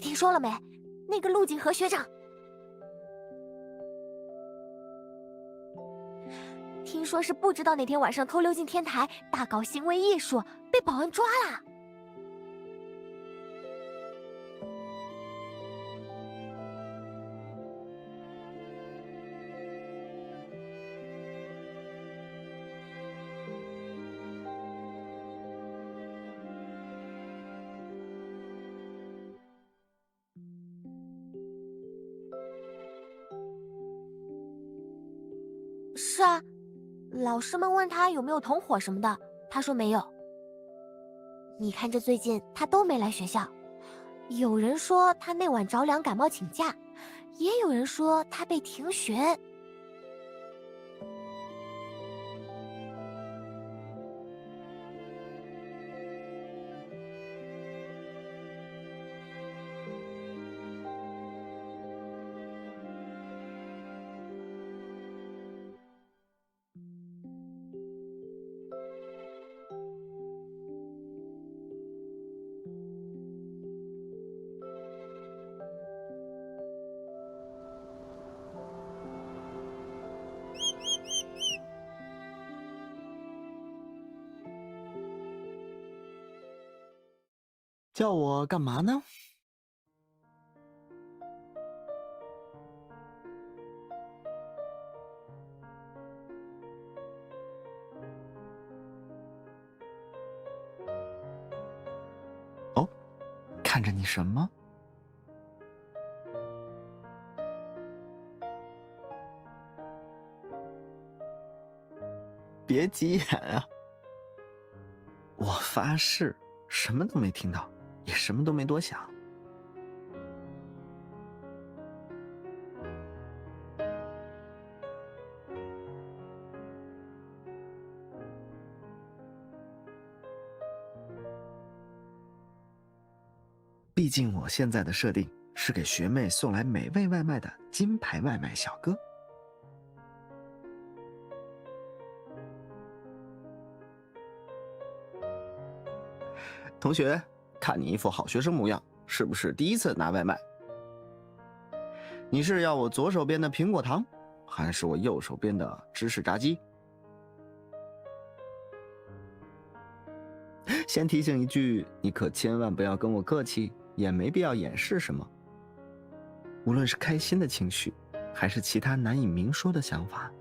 听说了没？那个陆景和学长，听说是不知道哪天晚上偷溜进天台，大搞行为艺术，被保安抓了。是啊，老师们问他有没有同伙什么的，他说没有。你看这最近他都没来学校，有人说他那晚着凉感冒请假，也有人说他被停学。叫我干嘛呢？哦，看着你什么？别急眼啊！我发誓，什么都没听到，也什么都没多想。毕竟我现在的设定是给学妹送来美味外卖的金牌外卖小哥。同学，看你一副好学生模样，是不是第一次拿外卖？你是要我左手边的苹果糖，还是我右手边的芝士炸鸡？先提醒一句，你可千万不要跟我客气，也没必要掩饰什么。无论是开心的情绪，还是其他难以明说的想法，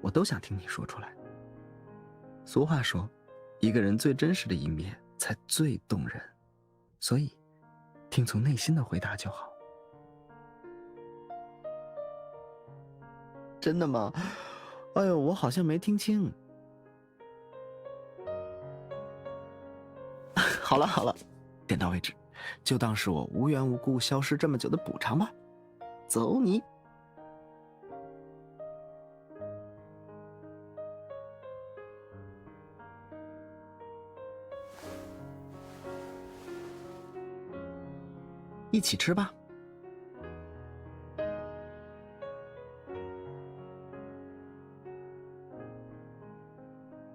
我都想听你说出来。俗话说，一个人最真实的一面才最动人，所以听从内心的回答就好。真的吗？哎呦，我好像没听清。好了好了，点到为止，就当是我无缘无故消失这么久的补偿吧。走你！一起吃吧。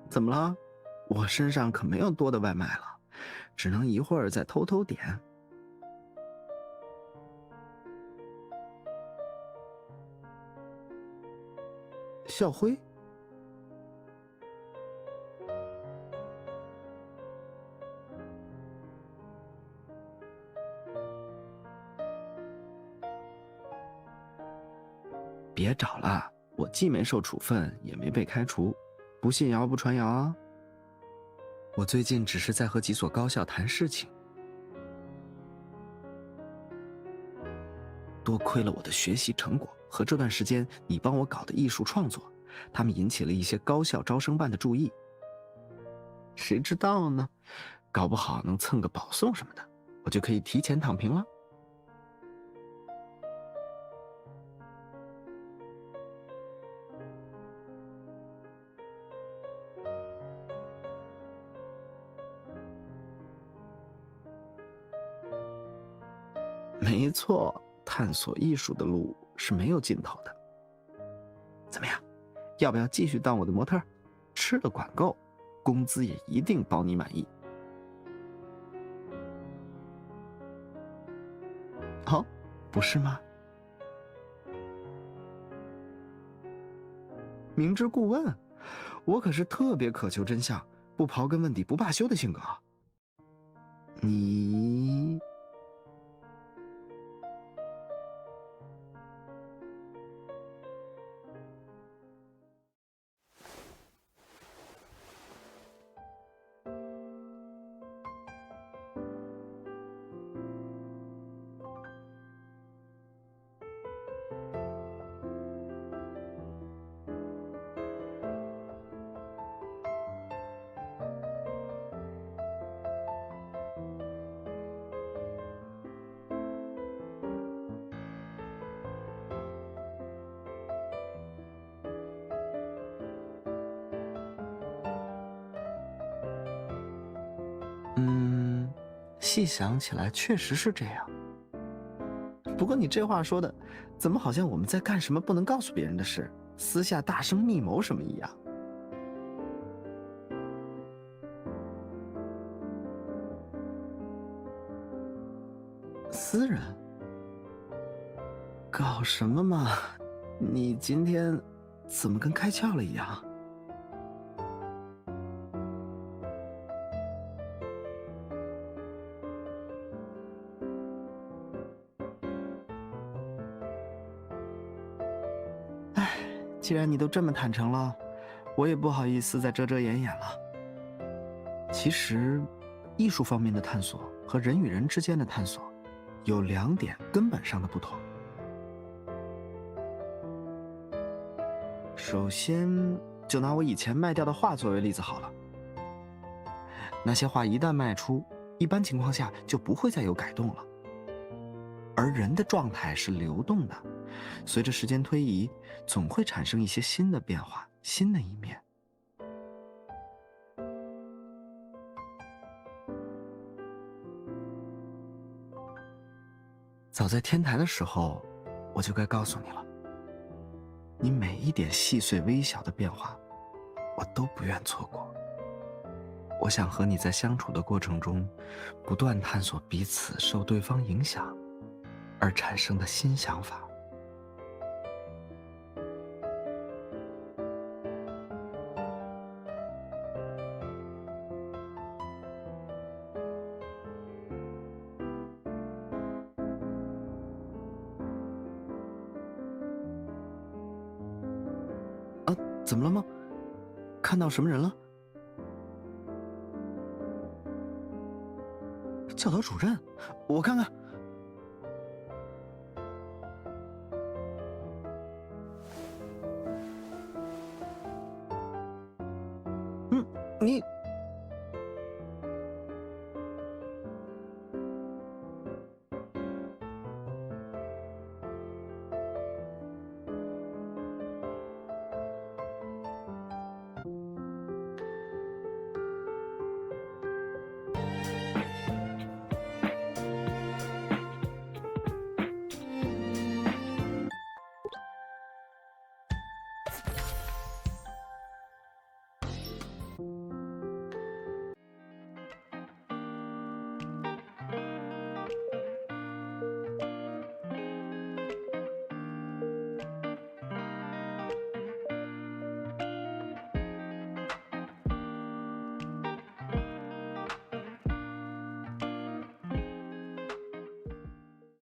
怎么了？我身上可没有多的外卖了，只能一会儿再偷偷点。校徽？别找了，我既没受处分，也没被开除，不信谣不传谣啊。我最近只是在和几所高校谈事情，多亏了我的学习成果和这段时间你帮我搞的艺术创作，他们引起了一些高校招生办的注意。谁知道呢？搞不好能蹭个保送什么的，我就可以提前躺平了。没错，探索艺术的路是没有尽头的。怎么样，要不要继续当我的模特？吃的管够，工资也一定保你满意。不是吗？明知故问，我可是特别渴求真相，不刨根问底不罢休的性格。你细想起来确实是这样。不过你这话说的，怎么好像我们在干什么不能告诉别人的事，私下大声密谋什么一样？私人？搞什么嘛？你今天怎么跟开窍了一样？既然你都这么坦诚了，我也不好意思再遮遮掩掩了。其实，艺术方面的探索和人与人之间的探索，有2点根本上的不同。首先，就拿我以前卖掉的画作为例子好了。那些画一旦卖出，一般情况下就不会再有改动了。而人的状态是流动的，随着时间推移，总会产生一些新的变化，新的一面。早在天台的时候，我就该告诉你了。你每一点细碎微小的变化，我都不愿错过。我想和你在相处的过程中，不断探索彼此受对方影响而产生的新想法。怎么了吗？看到什么人了？教导主任，我看看。你